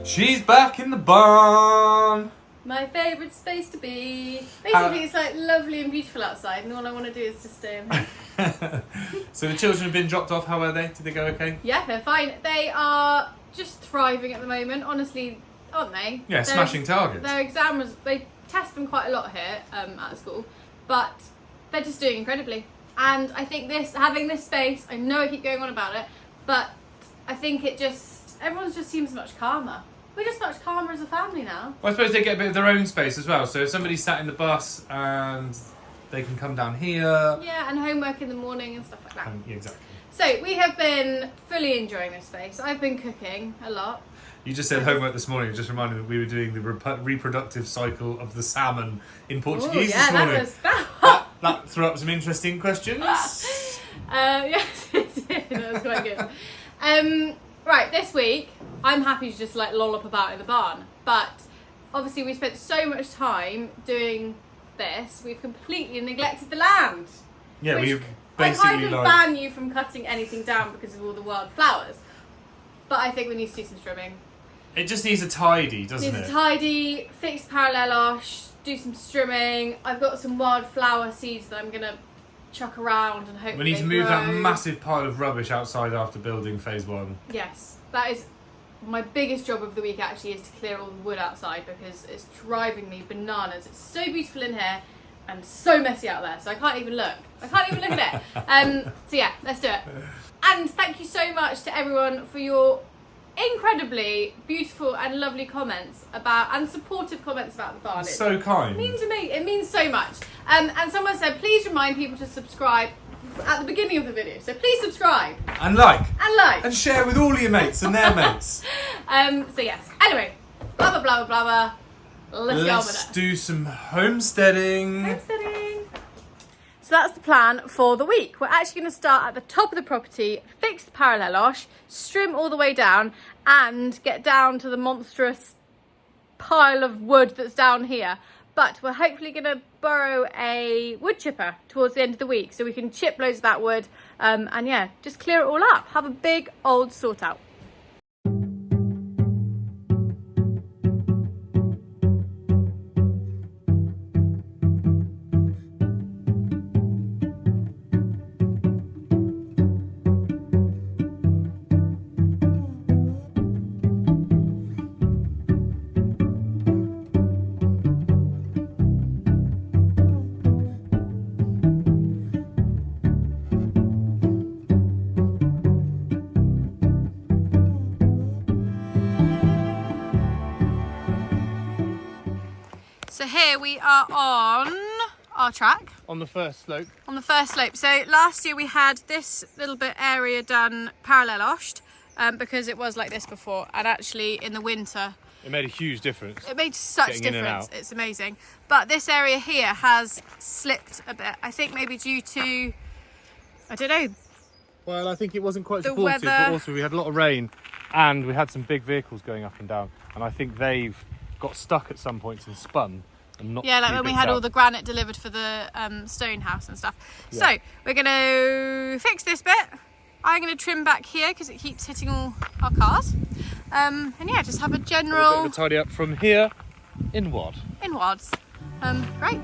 She's back in the barn. My favourite space to be. Basically, it's like lovely and beautiful outside, and all I want to do is just stay in here. So the children have been dropped off. How were they? Did they go okay? Yeah, they're fine. They are just thriving at the moment, honestly, aren't they? Yeah, smashing targets. Their exams, they test them quite a lot here at school, but they're just doing incredibly. And I think having this space, I know I keep going on about it, but I think everyone just seems much calmer. We're just much calmer as a family now. Well, I suppose they get a bit of their own space as well. So if somebody's sat in the bus and they can come down here. Yeah, and homework in the morning and stuff like that. Yeah, exactly. So we have been fully enjoying this space. I've been cooking a lot. You just said homework this morning. It just reminded me that we were doing the reproductive cycle of the salmon in Portuguese this morning. That threw up some interesting questions. Yes, it did. That was quite good. Right, this week, I'm happy to just like loll up about in the barn. But obviously we spent so much time doing this, we've completely neglected the land. Yeah, we've basically I kind of ban you from cutting anything down because of all the wildflowers. But I think we need to do some trimming. It just needs a tidy, doesn't it? Needs a tidy, fix parallelosh, do some trimming. I've got some wildflower seeds that I'm going to chuck around and hope we need to move grow. that massive pile of rubbish outside after building phase 1. Yes, that is my biggest job of the week actually, is to clear all the wood outside because it's driving me bananas. It's so beautiful in here and so messy out there, so I can't even look. I can't even look at it. So yeah, let's do it. And thank you so much to everyone for your incredibly beautiful and lovely comments and supportive comments about the barn. It's so kind. It means so much. And someone said, please remind people to subscribe at the beginning of the video. So please subscribe. And like. And share with all your mates and their mates. So yes. Anyway, blah blah blah blah blah. Let's get on with it. Let's do some homesteading. So that's the plan for the week. We're actually going to start at the top of the property, fix the parallelosh, trim all the way down, and get down to the monstrous pile of wood that's down here. But we're hopefully going to borrow a wood chipper towards the end of the week so we can chip loads of that wood and yeah, just clear it all up. Have a big old sort out. So here we are on our track. On the first slope. On the first slope. So last year we had this little bit area done paralleloshed because it was like this before, and actually in the winter It made a huge difference. it made such Getting in and difference. out. It's amazing. But this area here has slipped a bit. I think maybe due to, I don't know. Well, I think it wasn't quite The supportive, but weather. also we had a lot of rain and we had some big vehicles going up and down, and I think they've got stuck at some points and spun and knocked Yeah, like a few when we bits had out. all the granite delivered for the stone house and stuff. Yeah. So we're going to fix this bit. I'm going to trim back here because it keeps hitting all our cars. And yeah, just have a A bit general of a tidy up from here inward. inwards. Great.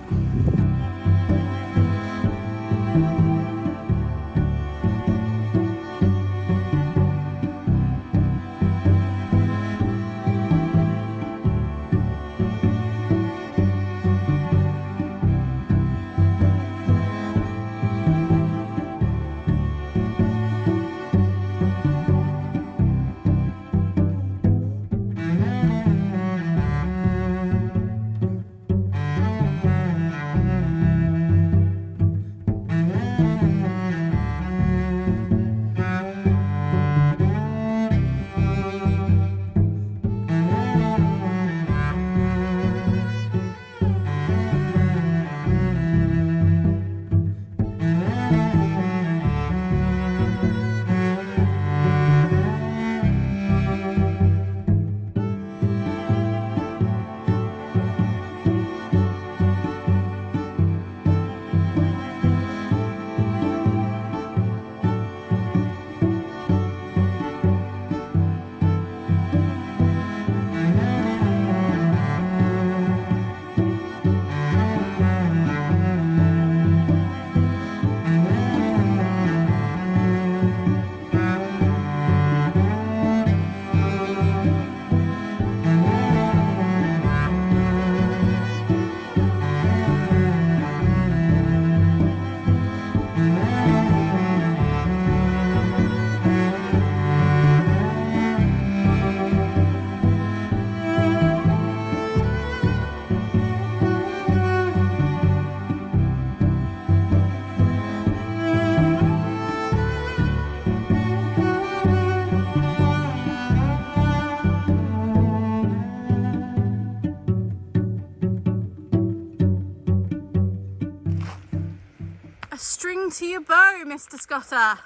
string to your bow, Mr. Scotter.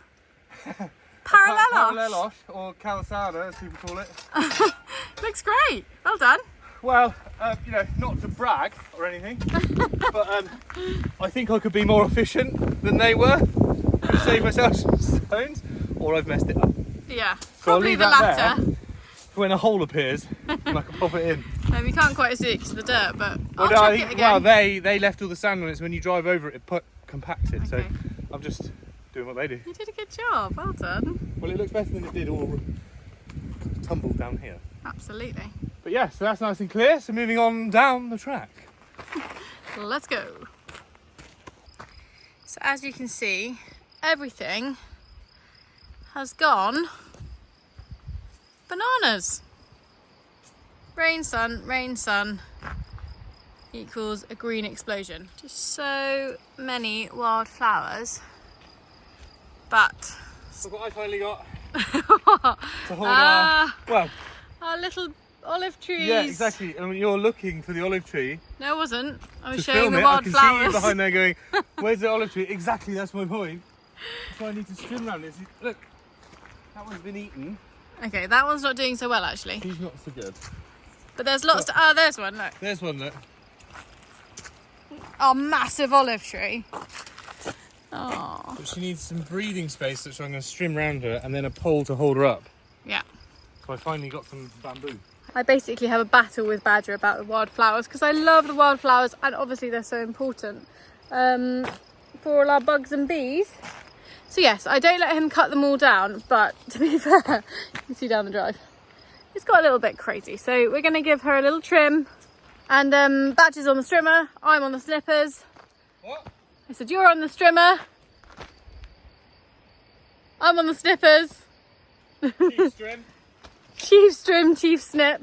Parallelosh. Parallelosh, or Calzada as people call it. Looks great. Well done. Well, you know, not to brag or anything, but I think I could be more efficient than they were. Could save myself some stones, or I've messed it up. Yeah, So probably the latter. When a hole appears, and I can pop it in. We can't quite see it because of the dirt, but Well, I'll check it again. Well, they left all the sand on it, so when you drive over it, it compacts it. Okay. So I'm just doing what they do. You did a good job. Well done. Well, it looks better than it did all tumbled down here. Absolutely. But yeah, so that's nice and clear. So moving on down the track. Let's go. So as you can see, everything has gone bananas. Rain, sun equals a green explosion. Just so many wildflowers, but Look what I finally got to hold our little olive trees. Yeah, exactly. And when you're looking for the olive tree, no, I wasn't. I was to showing film the it, I can wildflowers. see you behind there going, "Where's the olive tree?" Exactly, that's my point. That's why I need to string around this. Look, that one's been eaten. Okay, that one's not doing so well actually. He's not so good. But there's lots to. Oh, there's one. Look. There's one. Look. Our massive olive tree. Oh. But she needs some breathing space, so I'm going to string round her, and then a pole to hold her up. Yeah. So I finally got some bamboo. I basically have a battle with Badger about the wildflowers because I love the wildflowers and obviously they're so important for all our bugs and bees. So yes, I don't let him cut them all down, but to be fair, you can see down the drive, it's got a little bit crazy. So we're going to give her a little trim, and Badger's on the strimmer, I'm on the snippers. What? I said, you're on the strimmer, I'm on the snippers. Chief strim. Chief strim, chief snip.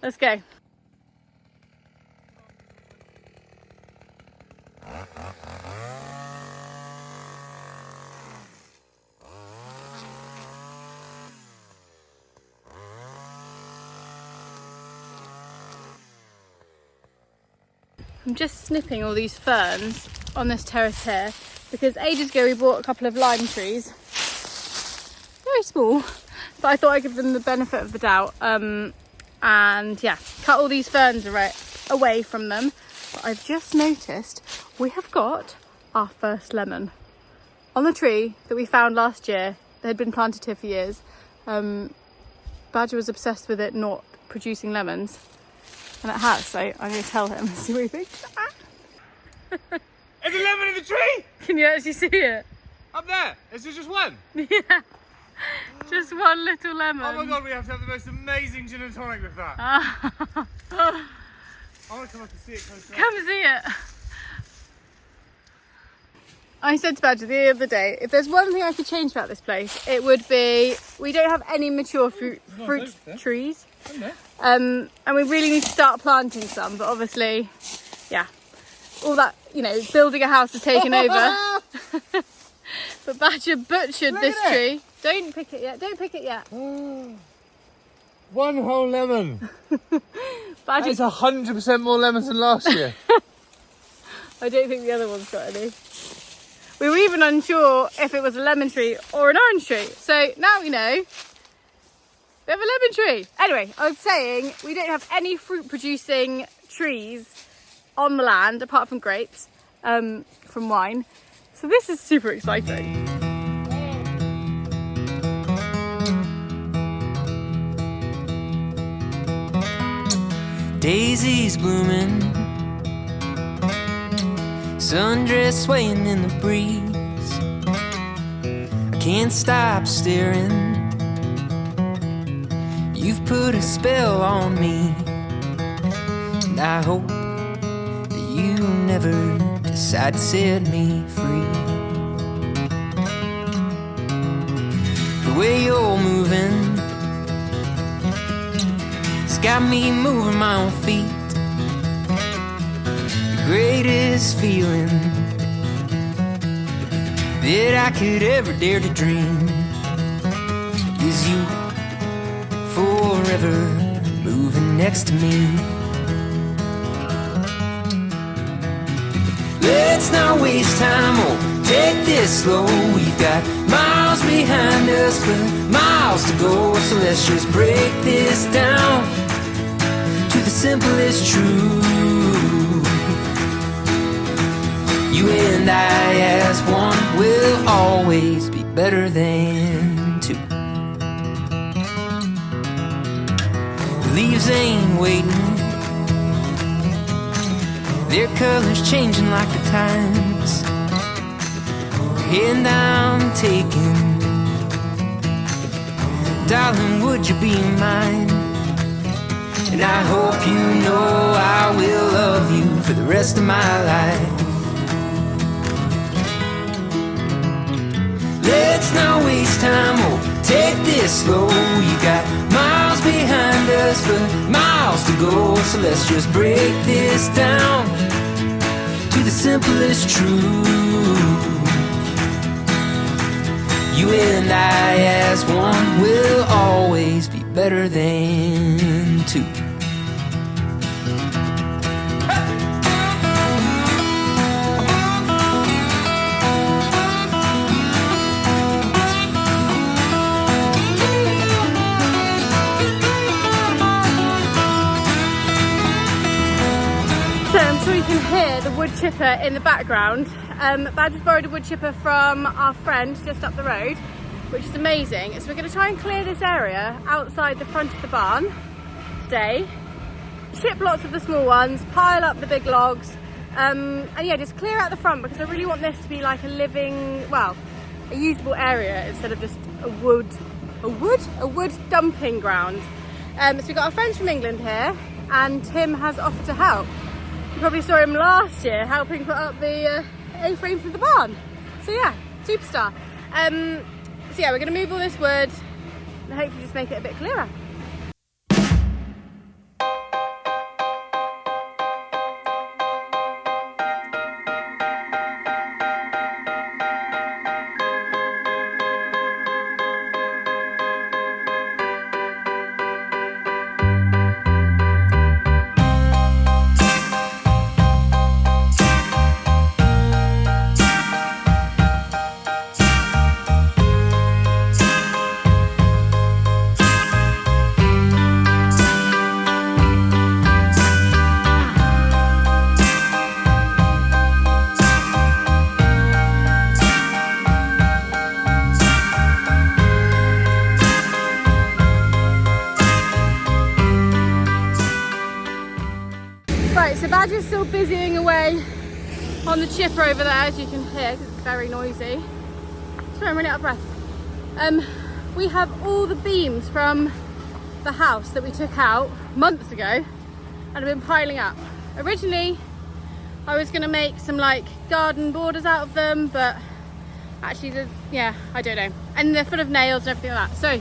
Let's go. I'm just snipping all these ferns on this terrace here because ages ago we bought a couple of lime trees. Very small, but I thought I'd give them the benefit of the doubt. And yeah, cut all these ferns away from them. But I've just noticed we have got our first lemon on the tree that we found last year. They had been planted here for years. Badger was obsessed with it not producing lemons. And it has, so I'm going to tell him, see what he thinks. There's a lemon in the tree! Can you actually see it? Up there! Is there just one? Yeah, just one little lemon. Oh my god, we have to have the most amazing gin and tonic with that. I want to come up and see it closer. Come see it. I said to Badger the other day, if there's one thing I could change about this place, it would be we don't have any mature fruit trees. And we really need to start planting some, but obviously, yeah, all that, you know, building a house has taken over. But Badger butchered this tree. Don't pick it yet, don't pick it yet. One whole lemon. Badger... It's 100% more lemons than last year. I don't think the other one's got any. We were even unsure if it was a lemon tree or an orange tree. So now we know. We have a lemon tree. Anyway, I was saying we don't have any fruit producing trees on the land apart from grapes, from wine. So this is super exciting. Daisies blooming, sundress swaying in the breeze. I can't stop staring. You've put a spell on me, and I hope that you never decide to set me free. The way you're moving, it's got me moving my own feet. The greatest feeling that I could ever dare to dream is you forever moving next to me. Let's not waste time or this slow. We've got miles behind us, but miles to go. So let's just break this down to the simplest truth. You and I as one will always be better than two. The leaves ain't waiting, their colors changing like the times. And I'm taking, darling, would you be mine? And I hope you know I will love you for the rest of my life. Let's not waste time, oh, take this slow. You got miles behind us, but miles to go. So let's just break this down to the simplest truth. You and I as one will always be better than two. So I'm sure you can hear the wood chipper in the background. Badger's borrowed a wood chipper from our friend just up the road, which is amazing. So we're going to try and clear this area outside the front of the barn today. Chip lots of the small ones, pile up the big logs, and yeah, just clear out the front, because I really want this to be like a living, well, a usable area instead of just a wood dumping ground. So we've got our friends from England here, and Tim has offered to help. You probably saw him last year helping put up the A-frame for the barn. So yeah, superstar. So yeah, we're going to move all this wood and hopefully just make it a bit clearer. Right, so Badger's still busying away on the chipper over there, as you can hear, 'cause it's very noisy. Sorry, I'm running out of breath. We have all the beams from the house that we took out months ago and have been piling up. Originally, I was gonna make some like garden borders out of them, but actually, yeah, I don't know. And they're full of nails and everything like that. So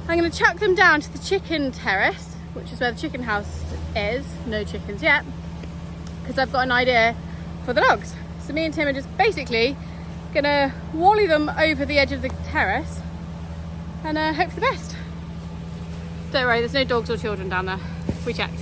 I'm gonna chuck them down to the chicken terrace, which is where the chicken house is. No chickens yet, because I've got an idea for the dogs. So me and Tim are just basically gonna wally them over the edge of the terrace and hope for the best. Don't worry, there's no dogs or children down there. We checked.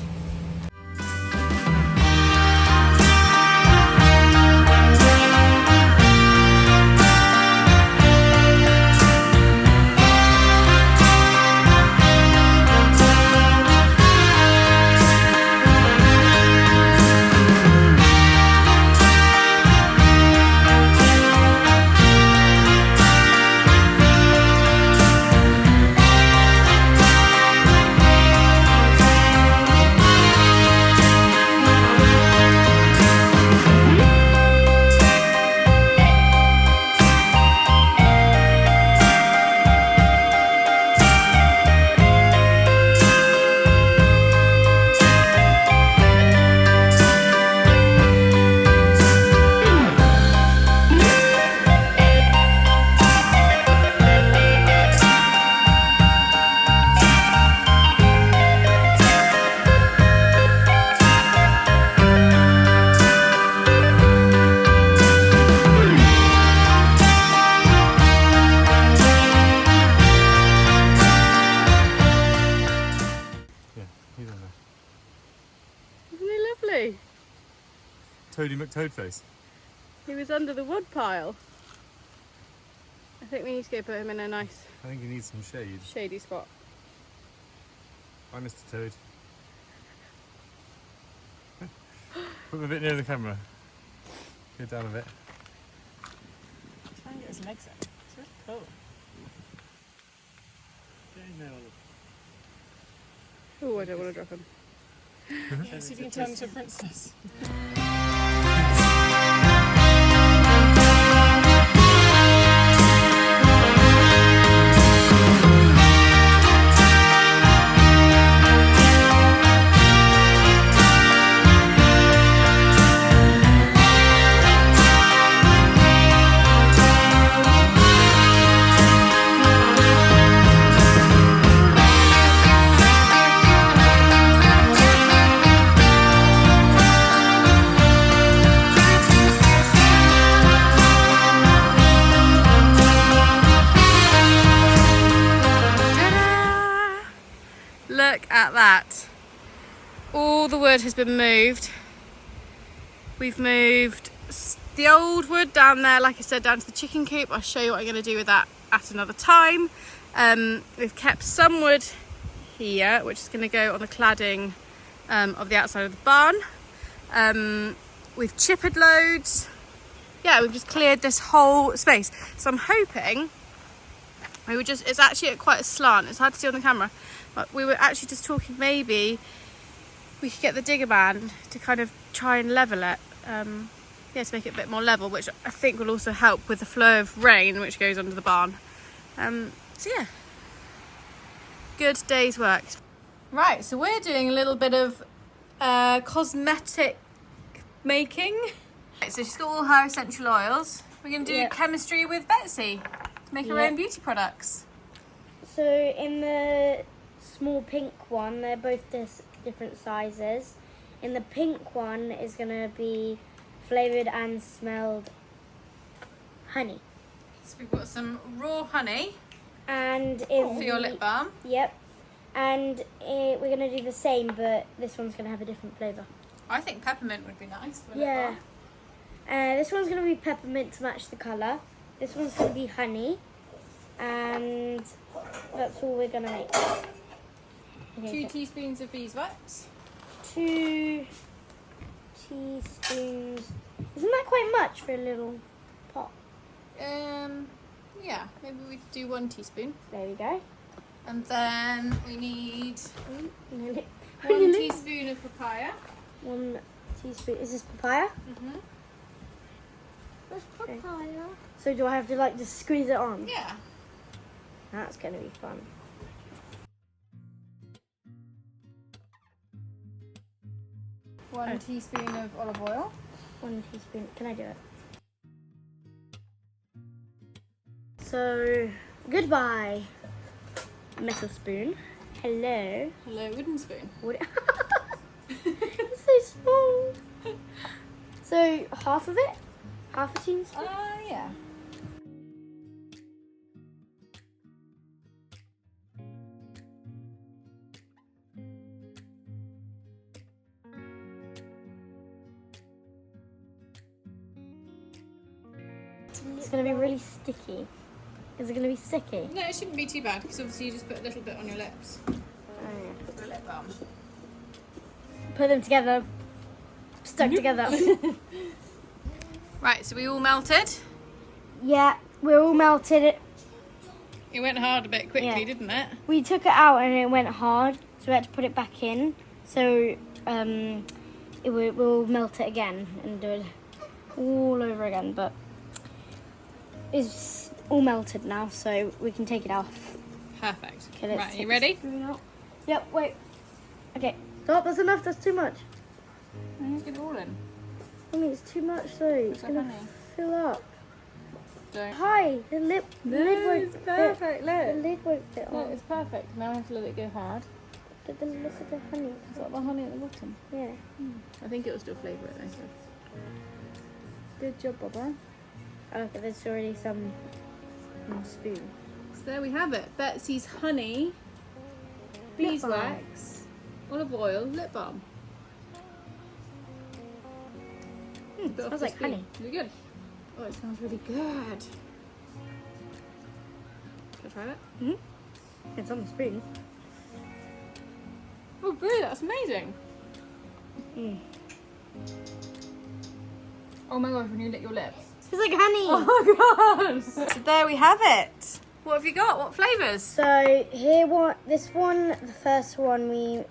Toady McToadface. He was under the wood pile. I think we need to go put him in a nice I think he needs some shade. shady spot. Hi, Mr. Toad. Put him a bit near the camera. Go down a bit. Try and get his legs out. It's really cool. Oh, I don't want to drop him. Yeah, see if you can turn into a princess. Look at that. All the wood has been moved. We've moved the old wood down there, like I said, down to the chicken coop. I'll show you what I'm going to do with that at another time. We've kept some wood here, which is going to go on the cladding of the outside of the barn. We've chippered loads. Yeah, we've just cleared this whole space. So I'm hoping it's actually at quite a slant. It's hard to see on the camera. But we were actually just talking maybe we could get the digger man to kind of try and level it. Yeah, to make it a bit more level, which I think will also help with the flow of rain which goes under the barn. So yeah, good day's work. Right, so we're doing a little bit of cosmetic making. Right, so she's got all her essential oils. We're going to do chemistry with Betsy to make her own beauty products. So in the small pink one, they're both different sizes. In the pink one is going to be flavoured and smelled honey. So we've got some raw honey And in for your lip balm. Yep. And we're going to do the same, but this one's going to have a different flavour. I think peppermint would be nice for Yeah. lip balm. This one's going to be peppermint to match the colour. This one's going to be honey. And that's all we're going to make. Okay, 2 teaspoons of beeswax. 2 teaspoons. Isn't that quite much for a little pot? Yeah, maybe we could do 1 teaspoon. There we go. And then we need Nearly. 1 teaspoon of papaya. 1 teaspoon. Is this papaya? Mm-hmm. What's papaya? So do I have to like just squeeze it on? Yeah. That's going to be fun. One teaspoon of olive oil. 1 teaspoon. Can I do it? So, goodbye, metal spoon. Hello. Hello, wooden spoon. What? It's so small. So, half of it? Half a teaspoon? Yeah. It's going to be really sticky. Is it going to be sticky? No, it shouldn't be too bad because obviously you just put a little bit on your lips. Oh, yeah. For lip balm. Put them together. Stuck together. Right, so we all melted. Yeah, we're all melted. It went hard a bit quickly, Yeah. didn't it? We took it out and it went hard, so we had to put it back in. So we'll melt it again and do it all over again. But it's all melted now, so we can take it off. Perfect. Okay, let's Right, take you the ready? spoon out. Yep. Wait. Okay. Stop. That's enough. That's too much. Get it all in. I mean, it's too much though. It's the gonna honey. fill up. Don't. Hi. The lid won't it's fit. perfect, The look. lid won't fit No, on. it's perfect. Now I have to let it go hard. But then look at the honey. Is that the honey at the bottom? Yeah. I think it will still flavour it though. So. Good job, Barbara. Okay. There's already some in the spoon. So there we have it. Betsy's honey, Lip balm. beeswax, olive oil, lip balm. Smells like honey. Really good. Oh, it smells really good. try it? It's on the spoon. Oh, boo, that's amazing. Oh my gosh, when you lick your lips. It's like honey. Oh my gosh. So there we have it. What have you got? What flavours? So here, this one, the first one we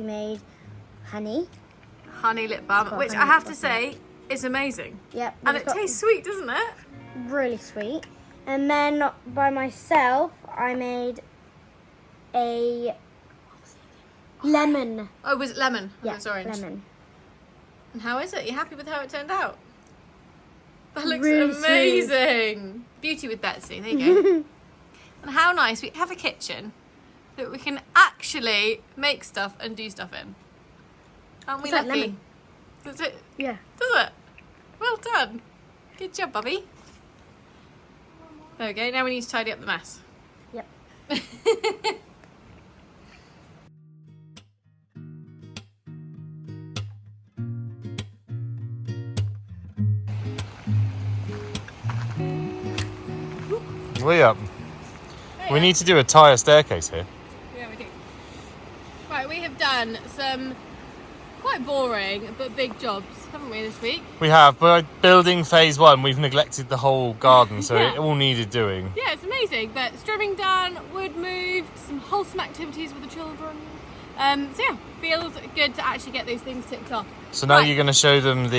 made, honey. Honey lip balm, got which honey I have lip to balm. say is amazing. Yep. And it's it got tastes sweet, doesn't it? really sweet. And then by myself, I made a lemon. Oh, was it lemon? Oh, Yeah, it's orange. lemon. And how is it? You happy with how it turned out? That looks Really amazing. Beauty with Betsy. There you go. And how nice we have a kitchen that we can actually make stuff and do stuff in. Aren't we It's like lucky? lemon. Does it? Yeah. Does it? Well done. Good job, Bubby. There we go. Now we need to tidy up the mess. Yep. Liam, we need to do a tyre staircase here. Yeah, we do. Right, we have done some quite boring but big jobs, haven't we, this week? We have, but building phase 1, we've neglected the whole garden, so Yeah. it all needed doing. Yeah, it's amazing. But strimming done, wood moved, some wholesome activities with the children. So yeah, feels good to actually get those things ticked off. So now Right. you're going to show them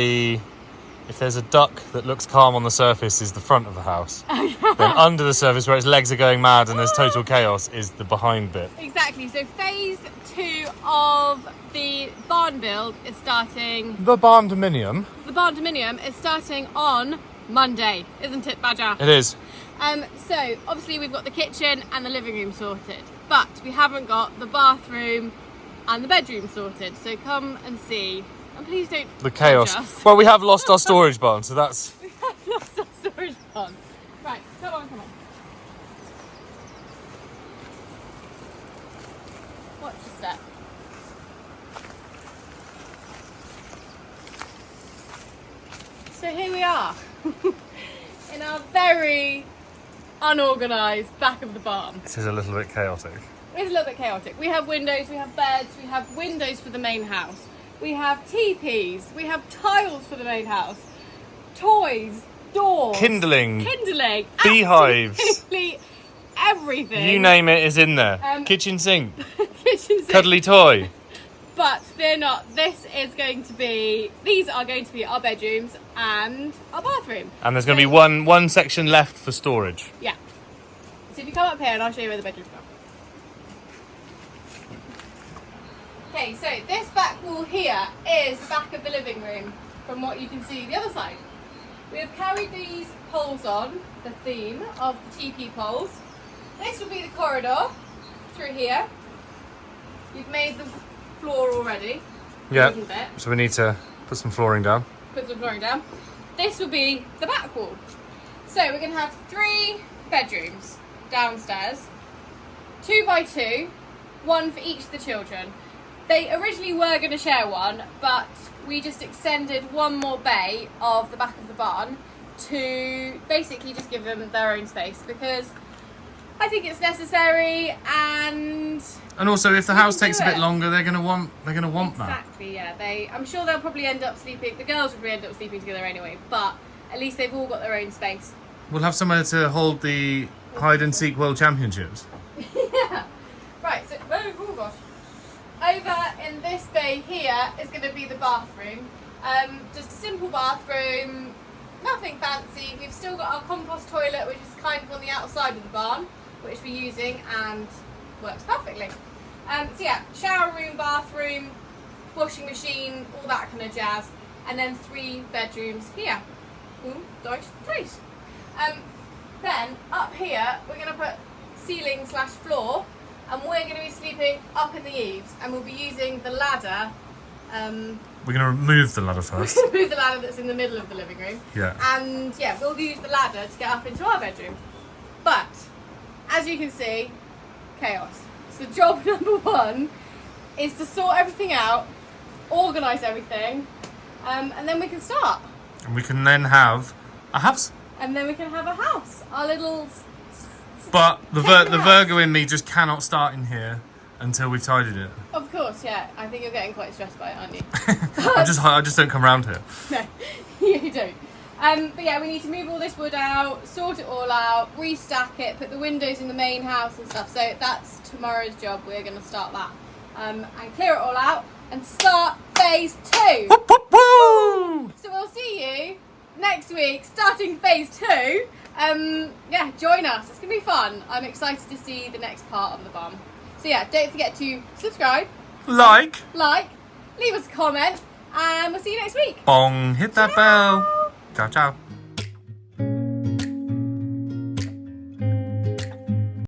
if there's a duck that looks calm on the surface is the front of the house. Then under the surface where its legs are going mad and there's total chaos is the behind bit. Exactly. So phase 2 of the barn build is starting. The barn dominium. The barn dominium is starting on Monday, isn't it, Badger? It is. So obviously we've got the kitchen and the living room sorted, but we haven't got the bathroom and the bedroom sorted. So come and see, and please don't The chaos. judge us. Well, we have lost our storage barn, so that's... We have lost our storage barn. Right, come on. Watch your step. So here we are in our very unorganised back of the barn. This is a little bit chaotic. It's a little bit chaotic. We have windows, we have beds, we have windows for the main house. We have teepees, we have tiles for the main house, toys, doors, Kindling. Beehives. absolutely everything. You name it is in there. Kitchen sink. Kitchen sink. Cuddly toy. But fear not, these are going to be our bedrooms and our bathroom. And there's going to be one section left for storage. Yeah. So if you come up here and I'll show you where the bedrooms are. Okay, so this back wall here is the back of the living room from what you can see the other side. We have carried these poles on, the theme of the TP poles. This will be the corridor through here. You've made the floor already. Yeah. Wooden bit. So we need to put some flooring down. Put some flooring down. This will be the back wall. So we're going to have 3 bedrooms downstairs, 2 by 2, one for each of the children. They originally were going to share one, but we just extended one more bay of the back of the barn to basically just give them their own space because I think it's necessary and also, if the house can takes do a bit it. longer, they're gonna want that. Exactly, yeah. I'm sure they'll probably end up sleeping. The girls will probably end up sleeping together anyway, but at least they've all got their own space. We'll have somewhere to hold the hide and seek world championships. Yeah. Right. So, oh gosh. Over in this bay here is going to be the bathroom. Just a simple bathroom, nothing fancy. We've still got our compost toilet, which is kind of on the outside of the barn, which we're using and works perfectly. So yeah, shower room, bathroom, washing machine, all that kind of jazz, and then 3 bedrooms here. Deutsch, please. Then up here we're going to put ceiling / floor, and we're going to be sleeping up in the eaves, and we'll be using the ladder. We're gonna remove the ladder first. Move the ladder that's in the middle of the living room. Yeah. And yeah, we'll use the ladder to get up into our bedroom. But as you can see, chaos. So job number 1 is to sort everything out, organise everything, and then we can start. And we can then have a house. And then we can have a house, our little But the Virgo in me just cannot start in here until we've tidied it. Of course, yeah. I think you're getting quite stressed by it, aren't you? I just don't come round here. No, you don't. But yeah, we need to move all this wood out, sort it all out, restack it, put the windows in the main house and stuff. So that's tomorrow's job. We're going to start that and clear it all out and start phase 2. Whoop, whoop, woo! So we'll see you next week, starting phase 2. Yeah, join us. It's going to be fun. I'm excited to see the next part of the bomb. So yeah, don't forget to subscribe, Like, leave us a comment, and we'll see you next week. bong, hit that bell. Ciao, ciao.